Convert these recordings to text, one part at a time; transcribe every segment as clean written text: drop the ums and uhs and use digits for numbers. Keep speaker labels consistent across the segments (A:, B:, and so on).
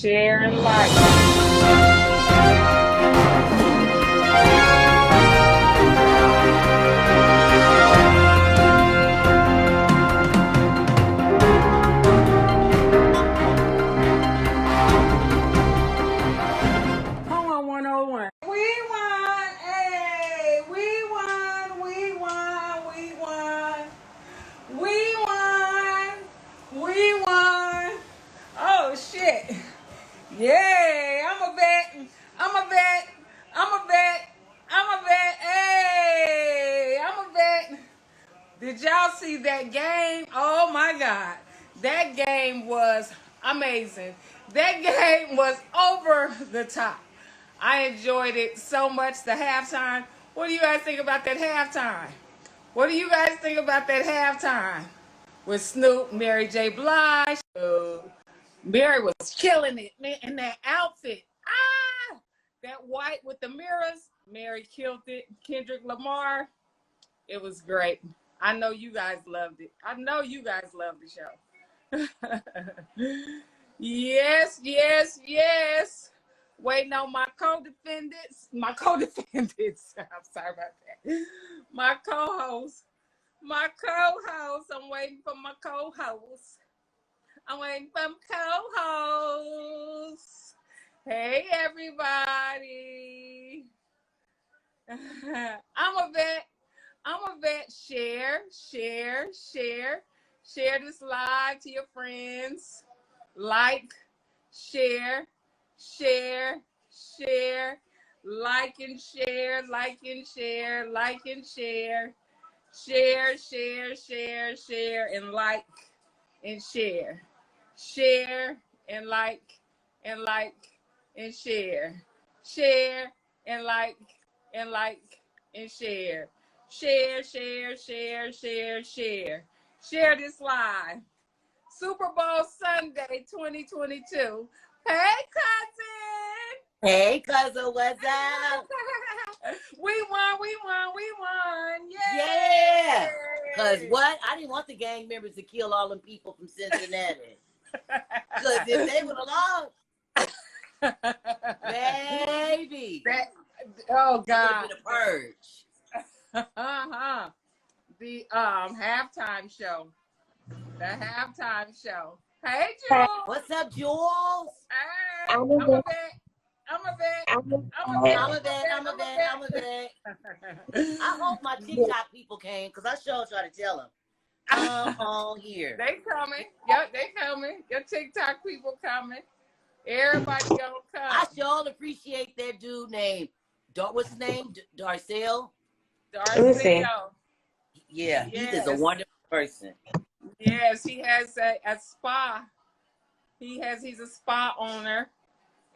A: share, and like. Hold on, 101. We won! Hey! We won! We won! We won! We won! We won! Oh shit! Yay! I'm a vet! I'm a vet! I'm a vet! I'm a vet! Hey! I'm a vet! Did y'all see that game? Oh my God. That game was amazing. That game was over the top. I enjoyed it so much. The halftime. What do you guys think about that halftime? What do you guys think about that halftime? With Snoop, Mary J. Blige. Mary was killing it in that outfit. Ah! That white with the mirrors. Mary killed it. Kendrick Lamar. It was great. I know you guys loved it. I know you guys loved the show. Yes, yes, yes. Waiting on my co-defendants. My co-defendants. I'm sorry about that. My co-host. My co-host. I'm waiting for my co-host. I'm waiting for my co-host. Hey, everybody. I'm a vet. I'm a vet. Share, share, share. Share this live to your friends. Like, share, share, share. Like and share, like and share, like and share. Share, share, share, share, and like and share. Share and like and share. Share and like and share. Share, share, share, share, share. Share this live. Super Bowl Sunday 2022. Hey, cousin.
B: Hey, cousin, what's up?
A: We won, we won, we won. Yay!
B: Yeah. Because what? I didn't want the gang members to kill all them people from Cincinnati. Because if they would have lost, baby.
A: Oh,
B: It would
A: God.
B: have been a purge.
A: The halftime show. The halftime show. Hey, Jules.
B: What's up, Jules?
A: Hey, I'm a vet. I'm a vet.
B: I'm a vet. I hope my TikTok people came because I sure try to tell them. Come on here.
A: They coming. Yep, they coming. Your TikTok people coming. Everybody gonna come.
B: I sure appreciate that dude named, what's his name? Darcel?
A: Darcel.
B: Yeah, he is a wonderful person.
A: Yes, he has a spa. He's a spa owner.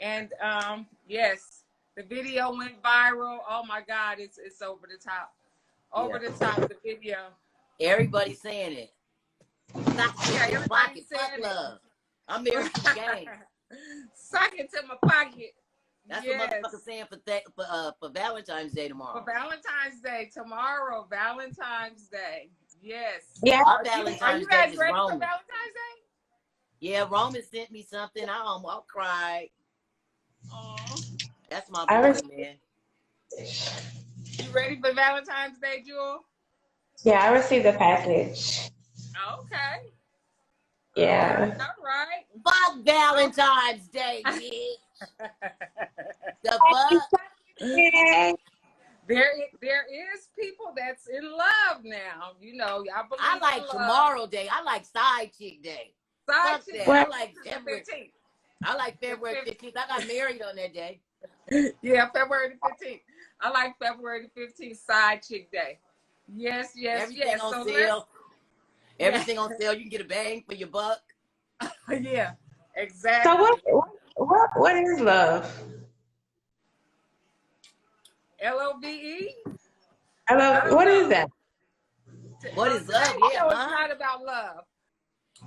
A: And yes, the video went viral. Oh my God, it's over the top. Over the top, the video.
B: Everybody's saying it.
A: Everybody's saying
B: love. I'm married to the game.
A: Suck it to my pocket.
B: That's what motherfuckers saying for Valentine's Day tomorrow.
A: For Valentine's Day tomorrow, Valentine's Day. Yes.
B: Yeah.
A: Are you guys ready for Valentine's Day?
B: Yeah, Roman sent me something. I almost cried.
A: Aww.
B: That's my boy, man.
A: You ready for Valentine's Day, Jewel?
C: Yeah, I received a package.
A: Okay.
C: Yeah.
A: All right.
B: Fuck Valentine's Day, bitch. The fuck?
A: There is people that's in love now. You know, y'all believe
B: I like Tomorrow Day. I like Side Chick Day.
A: Side Chick.
B: I like February
A: 15th.
B: I like February 15th. I got married on that day.
A: Yeah, February the 15th. I like February the 15th, Side Chick Day. Yes, yes,
B: Everything on sale. Everything on sale. You can get a bang for your buck.
A: Yeah, exactly.
C: So what is love?
A: LOVE?
C: I love. What is that?
B: What is love? Yeah,
A: it's not about love.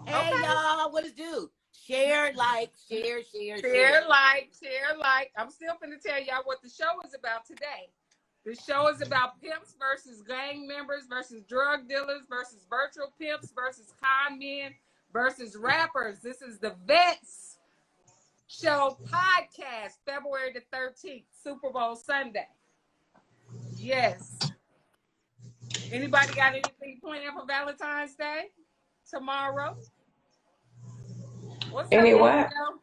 B: Hey, y'all, what is do? Share, like, share.
A: Share, like. I'm still going to tell y'all what the show is about today. The show is about pimps versus gang members versus drug dealers versus virtual pimps versus con men versus rappers. This is the Vets Show podcast, February the 13th, Super Bowl Sunday. Yes. Anybody got anything planned for Valentine's Day tomorrow? What's
C: Any
A: up,
C: what?
A: Angel?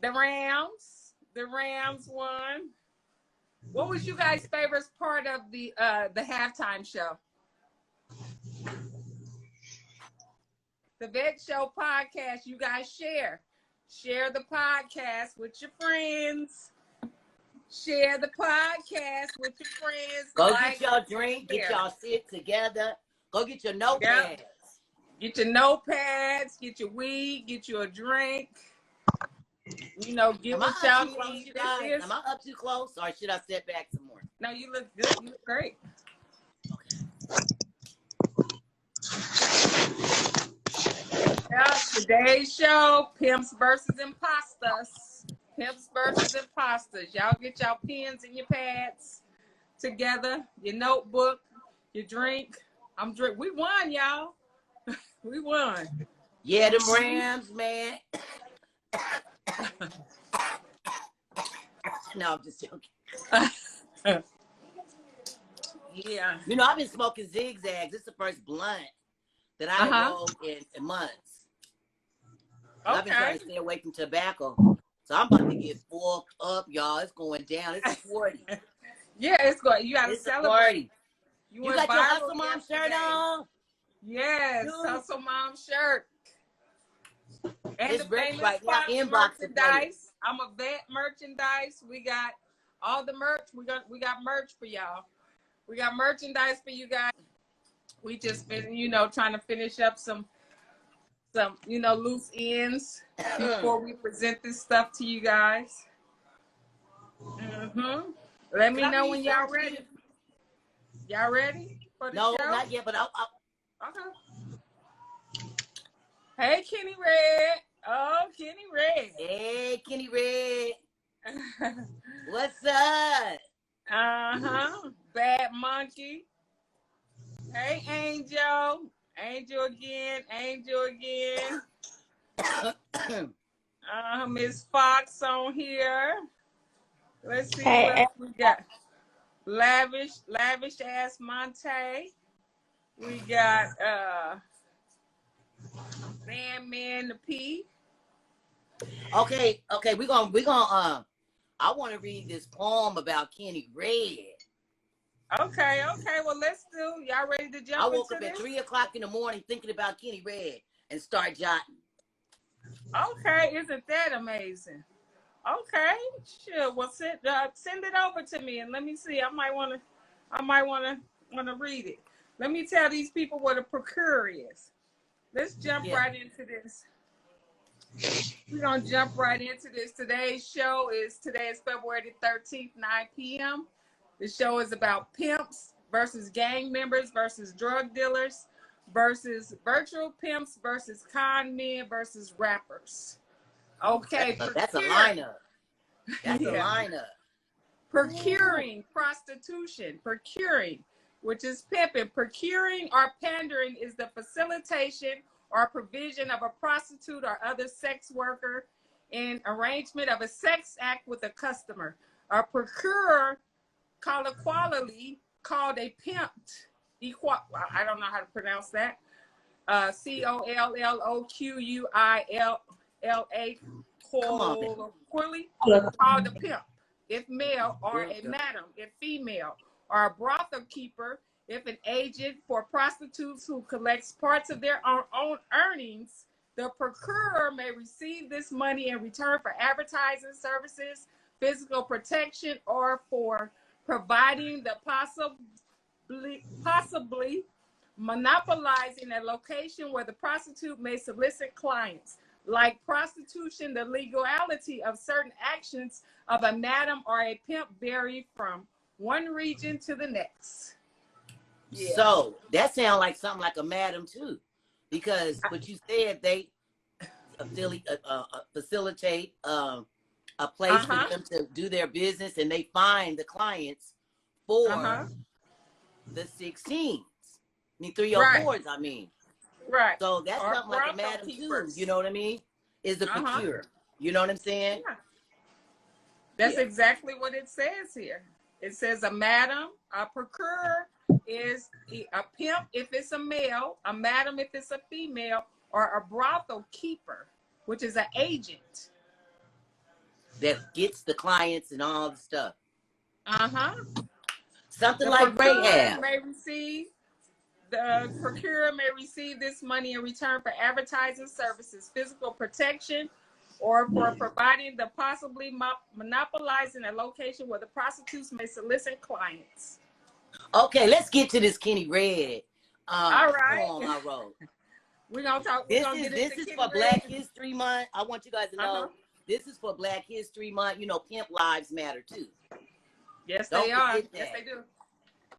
A: The Rams. The Rams won. What was you guys' favorite part of the halftime show? The Vet Show podcast. You guys share the podcast with your friends. Share the podcast with your friends.
B: Go get your drink. Get y'all sit together. Go get your notepads.
A: Yep. Get your notepads. Get your weed. Get you a drink. You know, get what y'all need.
B: Am I up too close, or should I step back some more?
A: No, you look good. You look great. Yeah, today's show, Pimps versus Imposters. Pimps versus Imposters. Y'all get y'all pens and your pads together, your notebook, your drink. We won, y'all. We won.
B: Yeah, them Rams, man. No, I'm just joking.
A: Yeah.
B: You know, I've been smoking zigzags. This is the first blunt that I rolled in months. Okay. I've been trying to stay away from tobacco. So I'm about to get fucked up, y'all. It's going down. It's 40.
A: Yeah, it's going. You got to celebrate.
B: You got your Hustle Mom shirt on?
A: Yes, Hustle Mom shirt. And
B: it's
A: the famous
B: right now, inbox
A: merchandise. I'm a vet merchandise. We got all the merch. We got merch for y'all. We got merchandise for you guys. We just been, trying to finish up some loose ends before we present this stuff to you guys. Let me know when y'all ready. Y'all ready for the show?
B: No, not yet, but I'll.
A: Okay. Hey, Kenny Red. Oh, Kenny Red.
B: Hey, Kenny Red. What's up?
A: Bad Monkey. Hey, Angel. Angel again. Miss Fox on here. Let's see what else we got. Lavish ass Monte. We got Sandman the P.
B: Okay, we're gonna I want to read this poem about Kenny Red.
A: Okay, well let's do. Y'all ready to jump?
B: I woke up at 3 o'clock in the morning thinking about Kenny Red and start jotting. Okay,
A: isn't that amazing? Okay, sure. Well, send it over to me and let me see. I might want to read it. Let me tell these people what a procure is. Let's jump right into this. We're gonna jump right into this. Today is February the 13th, 9 p.m. The show is about pimps versus gang members versus drug dealers versus virtual pimps versus con men versus rappers. Okay,
B: that's a lineup. That's a lineup.
A: Procuring prostitution. Procuring, which is pimping. Procuring or pandering is the facilitation or provision of a prostitute or other sex worker in arrangement of a sex act with a customer. A procurer, colloquially called a pimp. I don't know how to pronounce that. COLLOQUILLA, colloquially called a pimp, if male, or a madam, if female, or a brothel keeper, if an agent for prostitutes who collects parts of their own earnings. The procurer may receive this money in return for advertising services, physical protection, or for providing the possibly monopolizing a location where the prostitute may solicit clients. Like prostitution, the legality of certain actions of a madam or a pimp vary from one region to the next.
B: Yeah. So that sounds like something like a madam too, because what you said, they facilitate a place for them to do their business, and they find the clients for the 16s. 304s, I mean.
A: Right.
B: So that's
A: Or
B: something like a
A: brothel
B: madam too.
A: keepers.
B: You know what I mean? Is the
A: Uh-huh.
B: procure. You know what I'm saying?
A: Yeah. That's
B: Yeah.
A: exactly what it says here. It says a madam, a procurer is a pimp if it's a male, a madam if it's a female, or a brothel keeper, which is an agent.
B: That gets the clients and all the stuff.
A: Uh-huh.
B: Something
A: The
B: like
A: procurer
B: Rahab.
A: may receive The procurer may receive this money in return for advertising services, physical protection, or for providing the possibly monopolizing a location where the prostitutes may solicit clients.
B: Okay, let's get to this Kenny Red
A: All right.
B: poem I wrote.
A: We're gonna talk, we're
B: This
A: gonna
B: is
A: get
B: this
A: into
B: is
A: Kenny
B: for Black
A: Red.
B: History Month. I want you guys to
A: Uh-huh.
B: know this is for Black History Month. You know, pimp lives matter too.
A: Yes,
B: Don't
A: they are.
B: forget
A: Yes,
B: that.
A: they do.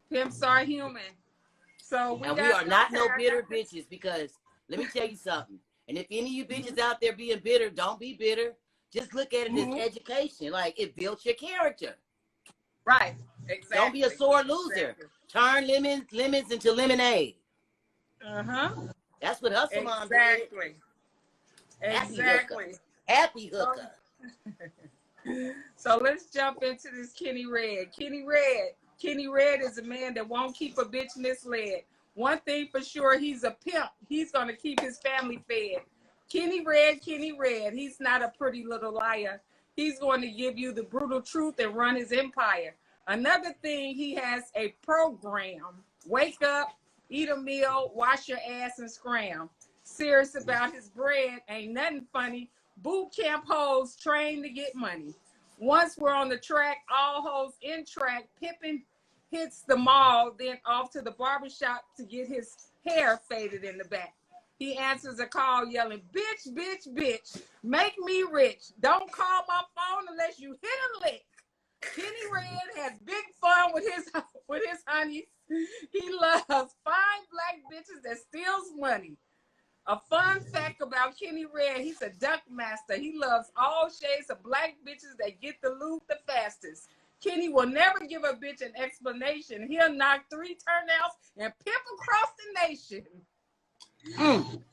A: Pimps are human. So
B: We are not no
A: I
B: bitter
A: got this.
B: bitches, because let me tell you something. And if any of you bitches out there being bitter, don't be bitter. Just look at it as education. Like, it built your character.
A: Right. Exactly.
B: Don't be a sore loser.
A: Exactly.
B: Turn lemons into lemonade.
A: Uh-huh.
B: That's what Hustle Mom did.
A: Exactly.
B: Happy
A: Exactly.
B: hooker. Happy hooker.
A: So let's jump into this Kenny Red. Kenny Red is a man that won't keep a bitch misled. One thing for sure, he's a pimp. He's going to keep his family fed. Kenny Red, he's not a pretty little liar. He's going to give you the brutal truth and run his empire. Another thing, he has a program. Wake up, eat a meal, wash your ass, and scram. Serious about his bread, ain't nothing funny. Boot camp hoes trained to get money. Once we're on the track, all hoes in track. Pimping hits the mall, then off to the barbershop to get his hair faded in the back. He answers a call yelling, bitch, bitch, bitch, make me rich. Don't call my phone unless you hit a lick. Kenny Red has big fun with his honeys. He loves fine black bitches that steals money. A fun fact about Kenny Red, he's a duck master. He loves all shades of black bitches that get the loot the fastest. Kenny will never give a bitch an explanation. He'll knock 3 turnouts and pimp across the nation.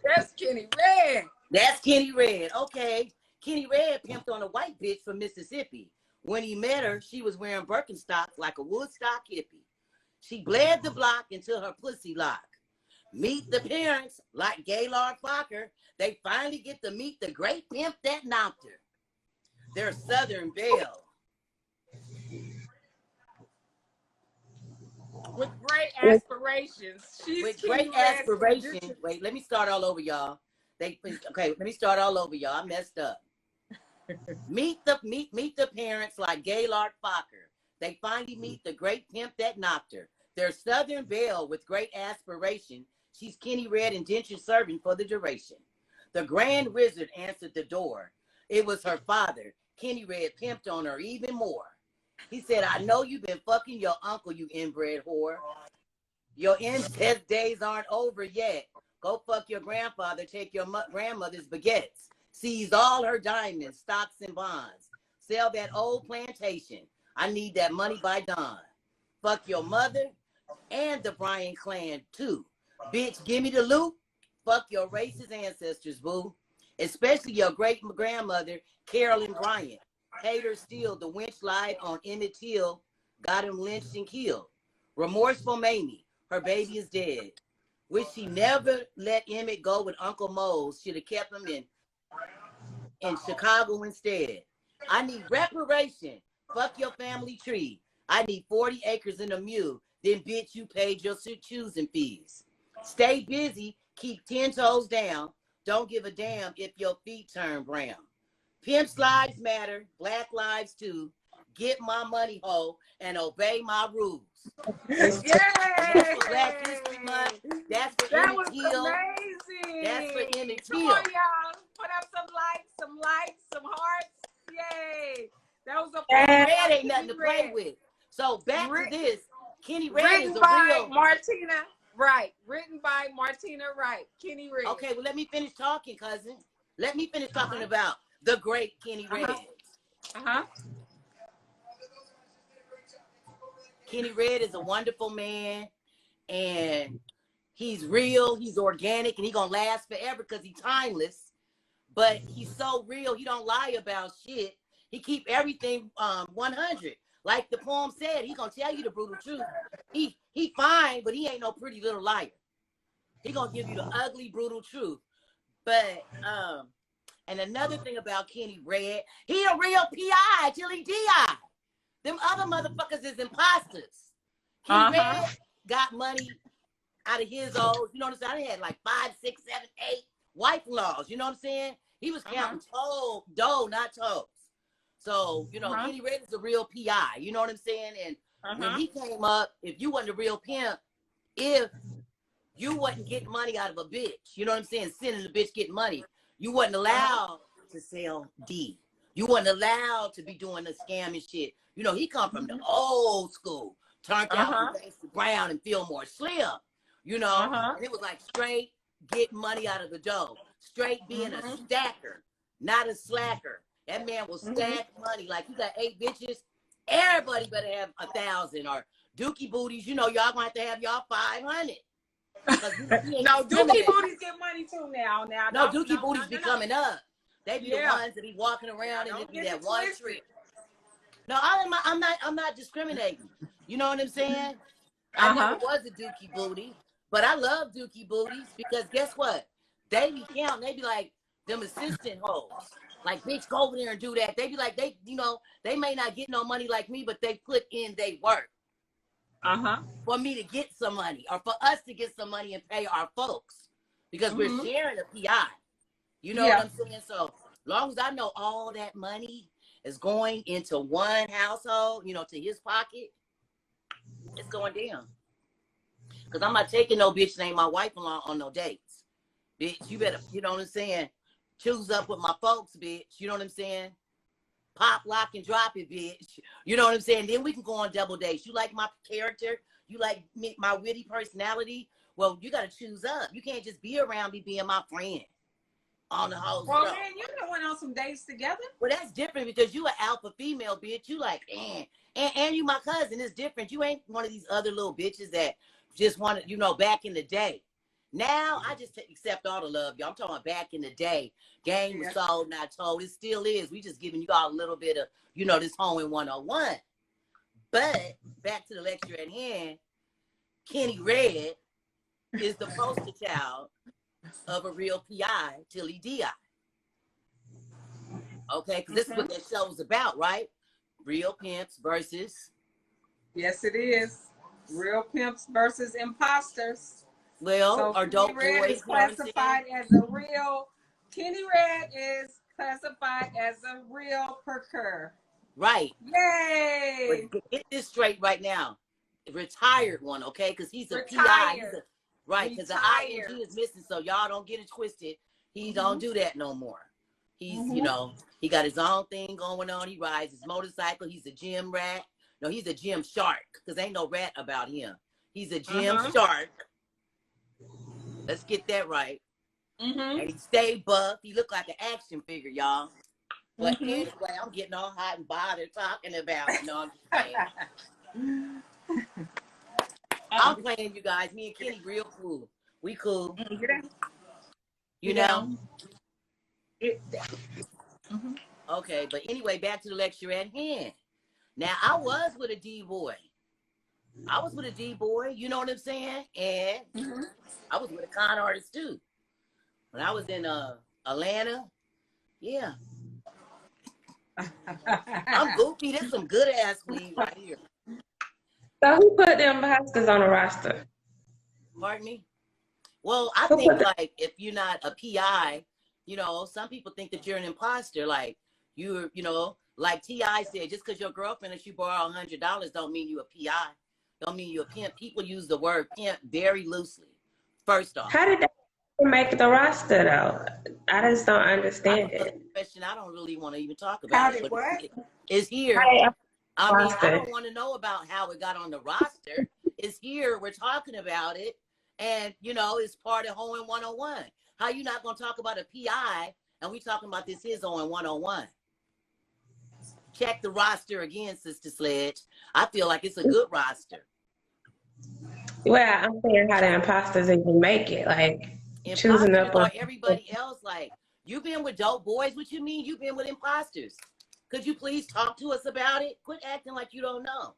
A: That's Kenny Red.
B: That's Kenny Red. Okay. Kenny Red pimped on a white bitch from Mississippi. When he met her, she was wearing Birkenstocks like a Woodstock hippie. She bled the block until her pussy locked. Meet the parents, like Gaylord Fokker. They finally get to meet the great pimp that knocked her. They're Southern Belle.
A: With great aspirations.
B: With great aspirations. Wait, let me start all over, y'all. Let me start all over, y'all. I messed up. Meet the parents like Gaylord Fokker. They finally meet the great pimp that knocked her. They're Southern Belle with great aspiration. She's Kenny Red, indentured servant for the duration. The Grand Wizard answered the door. It was her father. Kenny Red pimped on her even more. He said, I know you've been fucking your uncle, you inbred whore. Your incest days aren't over yet. Go fuck your grandfather, take your grandmother's baguettes. Seize all her diamonds, stocks, and bonds. Sell that old plantation. I need that money by dawn. Fuck your mother and the Bryan clan, too. Bitch, give me the loot. Fuck your racist ancestors, boo. Especially your great-grandmother, Carolyn Bryant. Hater steal the winch lied on Emmett Till. Got him lynched and killed. Remorseful Mamie. Her baby is dead. Wish she never let Emmett go with Uncle Mose. Should have kept him in Chicago instead. I need reparation. Fuck your family tree. I need 40 acres and a mule. Then, bitch, you paid your choosing fees. Stay busy. Keep 10 toes down. Don't give a damn if your feet turn brown. Pimps' lives matter. Black lives too. Get my money, ho, and obey my rules.
A: Yay!
B: That's for Black History Month. That's for
A: That
B: Emmett
A: was
B: Till.
A: amazing.
B: That's for Emmett
A: Come
B: Till.
A: on, y'all. Put up some likes, some hearts. Yay. That was a
B: Kenny Red ain't nothing to play with. So back to this. Kenny Red is a real
A: Martina. Right. Written by Martina Wright. Kenny Red.
B: Okay, well, let me finish talking, cousin. Let me finish talking about the great Kenny Red. Kenny Red is a wonderful man, and He's real, he's organic, and he gonna last forever because he's timeless. But he's so real, he don't lie about shit. He keep everything 100. Like the poem said, he gonna tell you the brutal truth. He fine, but he ain't no pretty little liar. He gonna give you the ugly, brutal truth. But and another thing about Kenny Red, he a real PI till he DI. Them other motherfuckers is imposters. Kenny Red got money out of his old, you know what I'm saying? I had like 5, 6, 7, 8 wife laws, you know what I'm saying? He was counting dough, not toes. So, you know, Kenny Red is a real PI, you know what I'm saying? And when he came up, if you wasn't a real pimp, if you wasn't getting money out of a bitch, you know what I'm saying? Sending the bitch getting money, you wasn't allowed to sell D. You wasn't allowed to be doing the scamming shit. You know, he come from the old school, turned out from Gangsta Brown and Fillmore Slim, you know? And it was like straight get money out of the dough, straight being a stacker, not a slacker. That man will stack money. Like, you got 8 bitches, everybody better have 1,000. Or Dookie Booties, you know, y'all gonna have to have y'all 500.
A: No, Dookie Booties get money too now.
B: No, Dookie Booties be coming up. They be the ones that be walking around and it be that one trip. No, I'm not discriminating. You know what I'm saying? I never was a Dookie Booty, but I love Dookie Booties because guess what? They be counting. They be like them assistant hoes. Like, bitch, go over there and do that. They be like, you know, they may not get no money like me, but they put in they work. For me to get some money, or for us to get some money and pay our folks, because we're sharing a PI. You know what I'm saying? So long as I know all that money is going into one household, you know, to his pocket, it's going down. Because I'm not taking no bitch named my wife-in-law on no dates. Bitch, you better, you know what I'm saying? Choose up with my folks, bitch. You know what I'm saying? Pop, lock, and drop it, bitch. You know what I'm saying? Then we can go on double dates. You like my character? You like my witty personality? Well, you got to choose up. You can't just be around me being my friend on the whole
A: Well,
B: show.
A: man, you done went on some dates together.
B: Well, that's different because you an alpha female, bitch. You like, and you my cousin. It's different. You ain't one of these other little bitches that just wanted, you know, back in the day. Now, I just accept all the love, y'all. I'm talking about back in the day. Game was sold, not told. It still is. We just giving you all a little bit of, you know, this Hoeing 101. But back to the lecture at hand, Kenny Red is the poster child of a real PI till he DI. Okay, because this is what that show is about, right? Real pimps versus...
A: Yes, it is. Real pimps versus imposters.
B: Well,
A: so
B: or dope
A: Kenny Red
B: boys,
A: is classified as a real. Kenny Red is classified as a real percur.
B: Right.
A: Yay!
B: But get this straight right now. Retired one, okay? Because he's a PI. Right, because the ING is missing, so y'all don't get it twisted. He don't do that no more. He's, you know, he got his own thing going on. He rides his motorcycle. He's a gym rat. No, he's a gym shark, because ain't no rat about him. He's a gym shark. Let's get that right. And he stay buff. He look like an action figure, y'all. But anyway, I'm getting all hot and bothered talking about it. No, I'm just saying. I'm playing, you guys. Me and Kenny real cool. We cool. You know? Okay, but anyway, back to the lecture at hand. Now, I was with a D-boy. You know what I'm saying? And I was with a con artist, too. When I was in Atlanta, yeah. I'm goofy. There's some good-ass weed right here.
C: So who put them imposters on the roster?
B: Pardon me? Well, I think, like, if you're not a PI, you know, some people think that you're an imposter. Like, you know, like T.I. said, just because your girlfriend lets you borrow $100 don't mean you a PI. Don't mean you a pimp. People use the word pimp very loosely. First off.
C: How did that make the roster, though? I just don't understand it.
B: Question I don't really want to even talk about. But it's here. I mean, I don't want to know about how it got on the roster. It's here. We're talking about it. And, you know, it's part of Hoeing 101. How you not going to talk about a PI and we talking about this is Hoeing 101? Check the roster again, Sister Sledge. I feel like it's a good roster.
C: Well, I'm saying how the imposters even make it, like choosing
B: Imposters
C: up
B: are
C: on.
B: everybody else. Like, you've been with dope boys. What you mean you've been with imposters? Could you please talk to us about it? Quit acting like you don't know.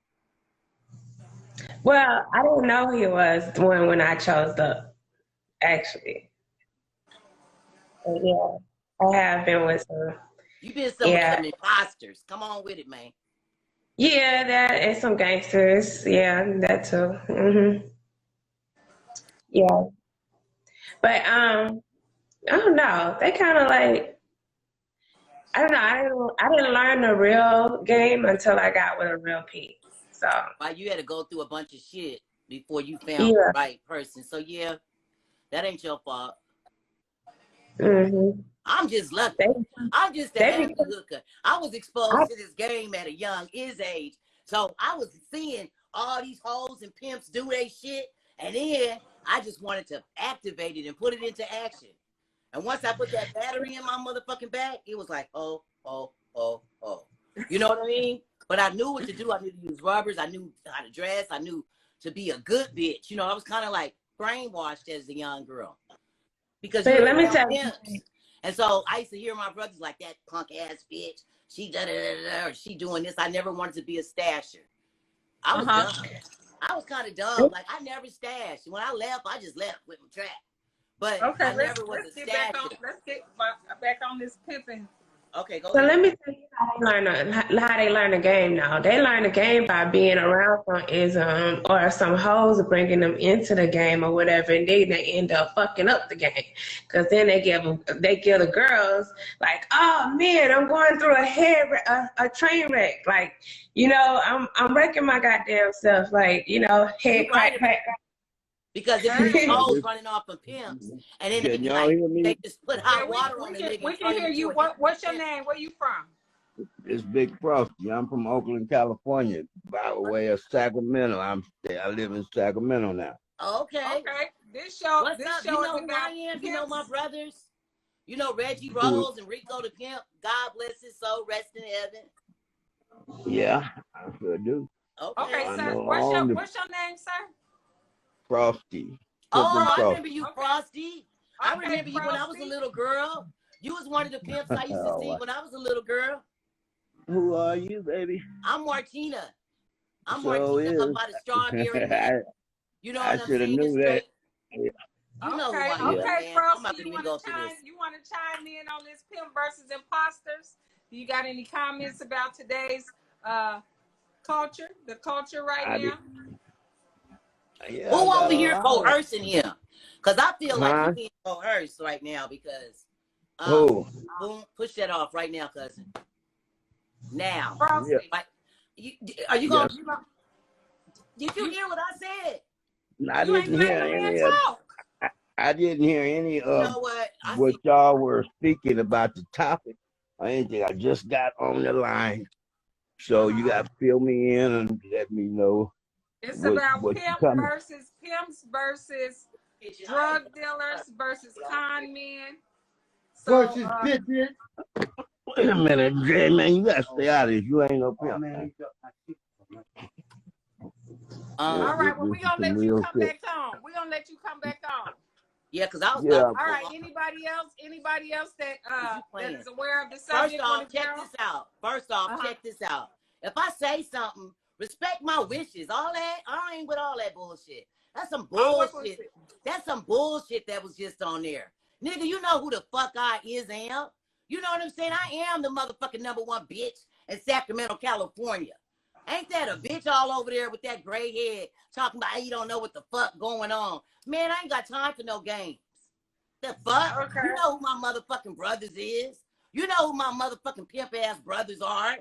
C: Well, I didn't know he was when I chose the actually. But yeah, I have been with some.
B: You've been with
C: Yeah,
B: some imposters. Come on with it, man.
C: yeah, that and some gangsters. Yeah, that too. Yeah, but I don't know. They kind of like I don't know. I didn't learn the real game until I got with a real P. So
B: Right, you had to go through a bunch of shit before you found the
C: yeah.
B: right person. So yeah, that ain't your fault.
C: Mhm.
B: I'm just
C: They
B: lucky. I'm just a
C: they
B: happy
C: become,
B: hooker. I was
C: I,
B: exposed to this game at a young age. So I was seeing all these hoes and pimps do their shit. And then I just wanted to activate it and put it into action. And once I put that battery in my motherfucking back, it was like, oh, oh, oh, oh. You know what I mean? But I knew what to do. I knew to use rubbers. I knew how to dress. I knew to be a good bitch. You know, I was kind of like brainwashed as a young girl because
C: but
B: you're
C: let me
B: around
C: tell you.
B: pimps. And so I used to hear my brothers like, that punk ass bitch. She da da da da, or she doing this. I never wanted to be a stasher. I was dumb. I was kind of dumb. Like, I never stashed. When I left, I just left with my trap. But
A: Okay,
B: I never was a
A: get back on.
B: stasher.
A: Let's get back on this pimping.
B: Okay, go
C: So
B: ahead.
C: let me tell you how they learn the game now. They learn the game by being around some ism or some hoes bringing them into the game or whatever, and then they end up fucking up the game because then they give the girls like, oh man, I'm going through a train wreck, like I'm wrecking my goddamn self, like
B: You
C: head
B: right
C: crack
B: about
C: crack.
B: because if you see hoes running off of pimps and then they
D: Can
B: be
D: y'all
B: like,
D: hear me?
B: they just put
A: Yeah,
B: hot water on the nigga
A: we
B: and
A: can
B: turn him
A: hear you.
B: into an
A: What's your
B: pimp.
A: name? Where you from?
D: It's Big Frosty. I'm from Oakland, California, by the way of Sacramento. I live in Sacramento now.
B: Okay.
A: Okay, this
B: What's
A: show
B: up? You
A: is
B: know who I
A: about
B: am? You know my
A: pimps.
B: brothers? You know Reggie
D: Who?
B: Rose and Rico the Pimp? God bless his soul, rest in heaven.
D: Yeah, I sure do.
B: Okay.
A: Okay,
D: I
A: sir.
D: know all the
A: What's your name, sir?
D: Frosty,
B: Oh,
D: Pimpin'
B: I
D: Frosty.
B: remember you,
A: Okay,
B: Frosty. I
A: okay,
B: remember you when I was a
A: Frosty.
B: little girl. You was one of the pimps I used to see when I was a little girl.
D: Who are you, baby?
B: I'm Martina. I'm
D: So
B: Martina up
D: is.
B: by the strawberry leaf.
D: I,
B: You know
D: I
B: what I'm
D: should have
B: saying?
D: knew that.
B: Straight. You know who
A: Okay,
B: I
D: Yeah.
B: am,
A: okay,
B: man. I'm
A: Frosty.
B: not gonna even go through this.
A: You want to chime in on this pimp versus imposters? Do you got any comments about today's culture? The culture right
D: I did.
A: now?
D: Yeah, I
B: Who over
D: got a
B: here
D: lot of.
B: coercing him? Because I feel like he
D: Huh?
B: being coerced right now because
D: Who?
B: boom, push that off right now, cousin. Now.
D: Yeah.
A: Frosty.
B: Like, are you gonna
D: Yes.
B: did you hear what I said?
D: I
A: You ain't
D: didn't
A: let
D: hear
A: the man
D: any of.
A: talk.
D: I didn't hear any
B: You
D: of
B: know what? I
D: what
B: see.
D: y'all were speaking about the topic or anything. I just got on the line, so you got to fill me in and let me know
A: It's
D: what
A: about
D: you coming.
A: pimps versus drug dealers versus con men. So
D: Versus bitches. Wait a minute, Jay, man, you got to stay out of this. You ain't no pimp, man. Yeah,
A: all right, well,
D: this
A: we're
D: is
A: gonna
D: some
A: let you
D: real
A: come
D: shit.
A: back on. We're gonna let you come back on.
B: Yeah, because I was about
D: Yeah.
B: to
A: All
B: pull
A: right,
B: off.
A: anybody else? Anybody else that
B: Is you
A: that
B: playing?
A: is aware of the
B: First
A: subject on the
B: off, check
A: panel?
B: this out. First off, check this out. If I say something, respect my wishes. All that, I ain't with all that bullshit. That's some bullshit. That's some bullshit that was just on there. Nigga, you know who the fuck I am. You know what I'm saying? I am the motherfucking #1 bitch in Sacramento, California. Ain't that a bitch all over there with that gray head talking about you don't know what the fuck going on? Man, I ain't got time for no games. The fuck?
A: Okay.
B: You know who my motherfucking brothers is. You know who my motherfucking pimp ass brothers are.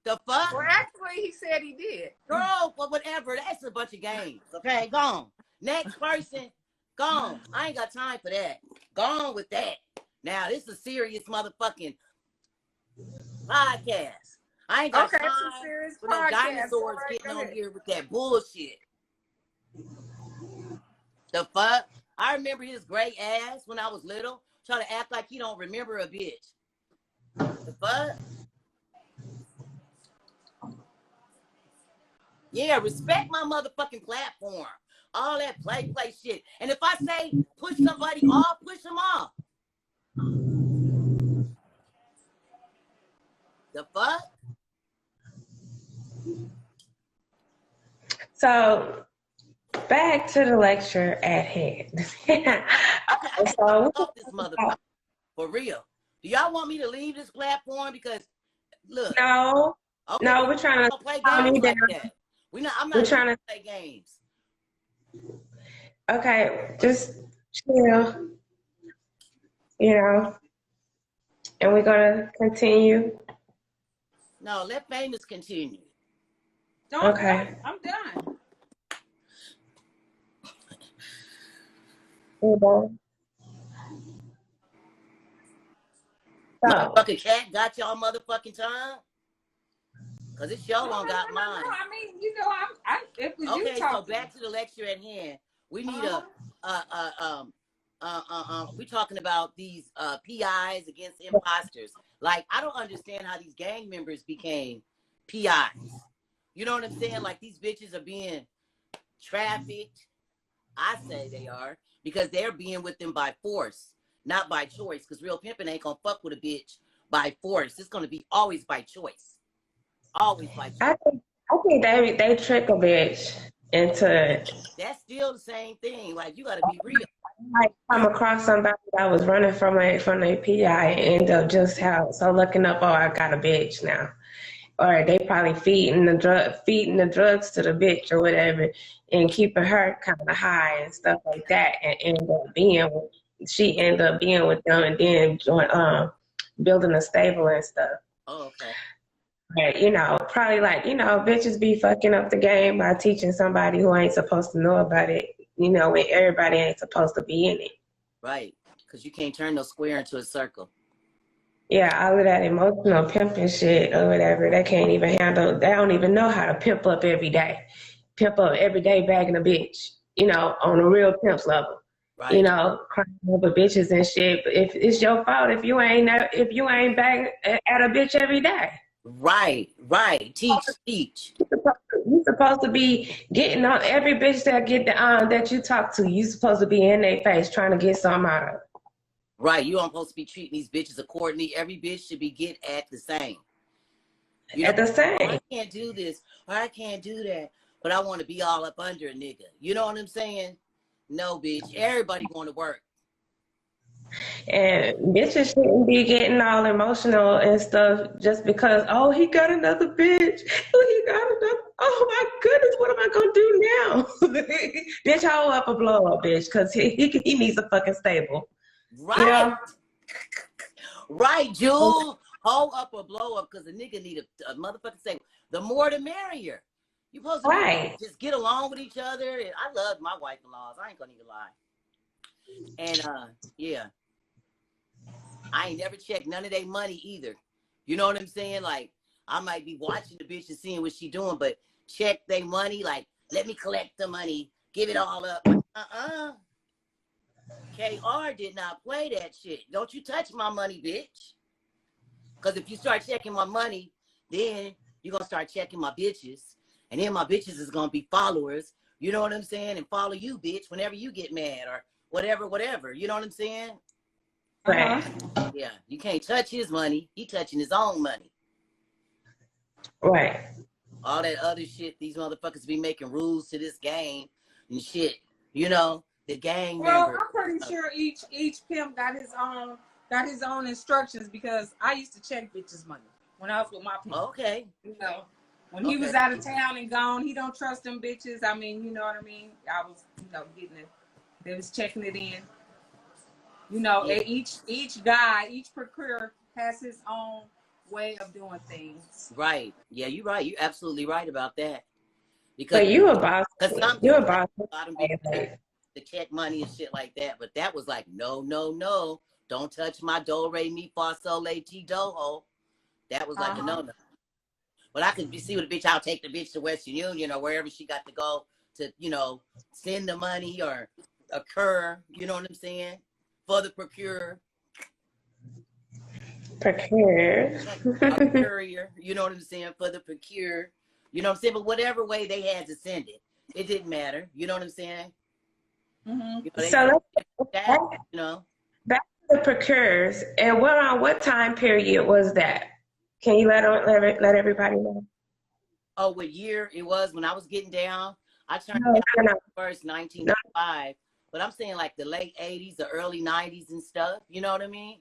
B: The fuck?
A: Well, actually, he said he did.
B: Girl, but whatever. That's a bunch of games. Okay, gone. Next person, gone. I ain't got time for that. Gone with that. Now, this is a serious motherfucking podcast. I ain't got
A: Okay, it's a
B: time
A: serious
B: for no
A: podcast. All
B: dinosaurs
A: right,
B: getting
A: go
B: on
A: ahead.
B: here with that bullshit. The fuck? I remember his gray ass when I was little, trying to act like he don't remember a bitch. The fuck? Yeah, respect my motherfucking platform. All that play shit. And if I say push somebody off, push them off. The fuck?
C: So back to the lecture at hand.
B: I
C: So
B: love this motherfucker. For real. Do y'all want me to leave this platform? Because look.
C: no,
B: okay,
C: no, we're trying to
B: play games like that. I'm not trying to play games.
C: Okay, just chill. You know. And we're gonna continue.
B: No, let Famous continue.
C: Okay.
A: I'm done.
B: Motherfucking cat got y'all motherfucking time? Cause it's your on got mine.
A: No, I mean, you know, if you
B: okay, so back to the lecture at hand. We need we're talking about these PIs against imposters. Like, I don't understand how these gang members became PIs. You know what I'm saying? Like, these bitches are being trafficked. I say they are, because they're being with them by force, not by choice. Because real pimping ain't gonna fuck with a bitch by force. It's gonna be always by choice. Always by choice.
C: I think they trick a bitch into it.
B: That's still the same thing. Like, you gotta be real.
C: I come across somebody that was running from a PI and end up just looking up, oh, I got a bitch now. Or they probably feeding the drugs to the bitch or whatever, and keeping her kind of high and stuff like that, and she end up being with them, and then building a stable and stuff.
B: Oh, okay.
C: But, you know, probably like, you know, bitches be fucking up the game by teaching somebody who ain't supposed to know about it, you know, when everybody ain't supposed to be in it.
B: Right, because you can't turn no square into a circle.
C: Yeah, all of that emotional pimping shit or whatever, they can't even handle. They don't even know how to pimp up every day. Pimp up every day bagging a bitch, you know, on a real pimp's level. Right. You know, crying over bitches and shit. But if it's your fault if you ain't bagging at a bitch every day.
B: Right. Teach.
C: You supposed to be getting on every bitch that you talk to. You supposed to be in their face trying to get something out of it.
B: Right, you aren't supposed to be treating these bitches accordingly. Every bitch should be get at the same. You know,
C: the same.
B: I can't do this, or I can't do that, but I want to be all up under a nigga. You know what I'm saying? No, bitch. Everybody want to work.
C: And bitches shouldn't be getting all emotional and stuff just because, oh, he got another bitch. Oh my goodness, what am I gonna do now? Bitch, hold up a blow up, bitch, because he needs a fucking stable.
B: Right. You know? Right, Jewel. Hold up or blow up, because a nigga need a motherfucking stable. The more the merrier. You supposed to just get along with each other. And I love my wife-in-laws. I ain't gonna even lie. And yeah. I ain't never checked none of their money either. You know what I'm saying? Like, I might be watching the bitch and seeing what she doing, but check their money. Like, let me collect the money, give it all up. KR did not play that shit. Don't you touch my money, bitch. Because if you start checking my money, then you're going to start checking my bitches. And then my bitches is going to be followers. You know what I'm saying? And follow you, bitch, whenever you get mad or whatever. You know what I'm saying?
C: Right.
B: Yeah, you can't touch his money. He touching his own money.
C: Right.
B: All that other shit, these motherfuckers be making rules to this game and shit. You know, the gang member.
A: I'm pretty sure each pimp got his own instructions, because I used to check bitches' money when I was with my pimp.
B: Okay.
A: You know, when he was out of town and gone, he don't trust them bitches. I mean, you know what I mean? I was, you know, getting it. They was checking it in. You know, each procurer has his own way of doing things.
B: Right. Yeah, you're right. You're absolutely right about that.
C: Because you a boss. You're a boss.
B: To check money and shit like that. But that was like, no. Don't touch my do, re, mi, fa, sol, la, ti, do, ho. That was like a no-no. But I could see with a bitch, I'll take the bitch to Western Union or wherever she got to go to, you know, send the money or occur, you know what I'm saying? For the procurer. Courier, you know what I'm saying? For the procurer. You know what I'm saying? But whatever way they had to send it. it didn't matter. You know what I'm saying?
A: Mm-hmm.
B: You know, they
C: So
B: that, you know.
C: back to the procures, and around what time period was that? Can you let everybody know?
B: Oh, what year it was when I was getting down? I turned
C: No,
B: down
C: no,
B: first
C: no.
B: 1995, but I'm saying like the late 80s, the early 90s and stuff. You know what I mean?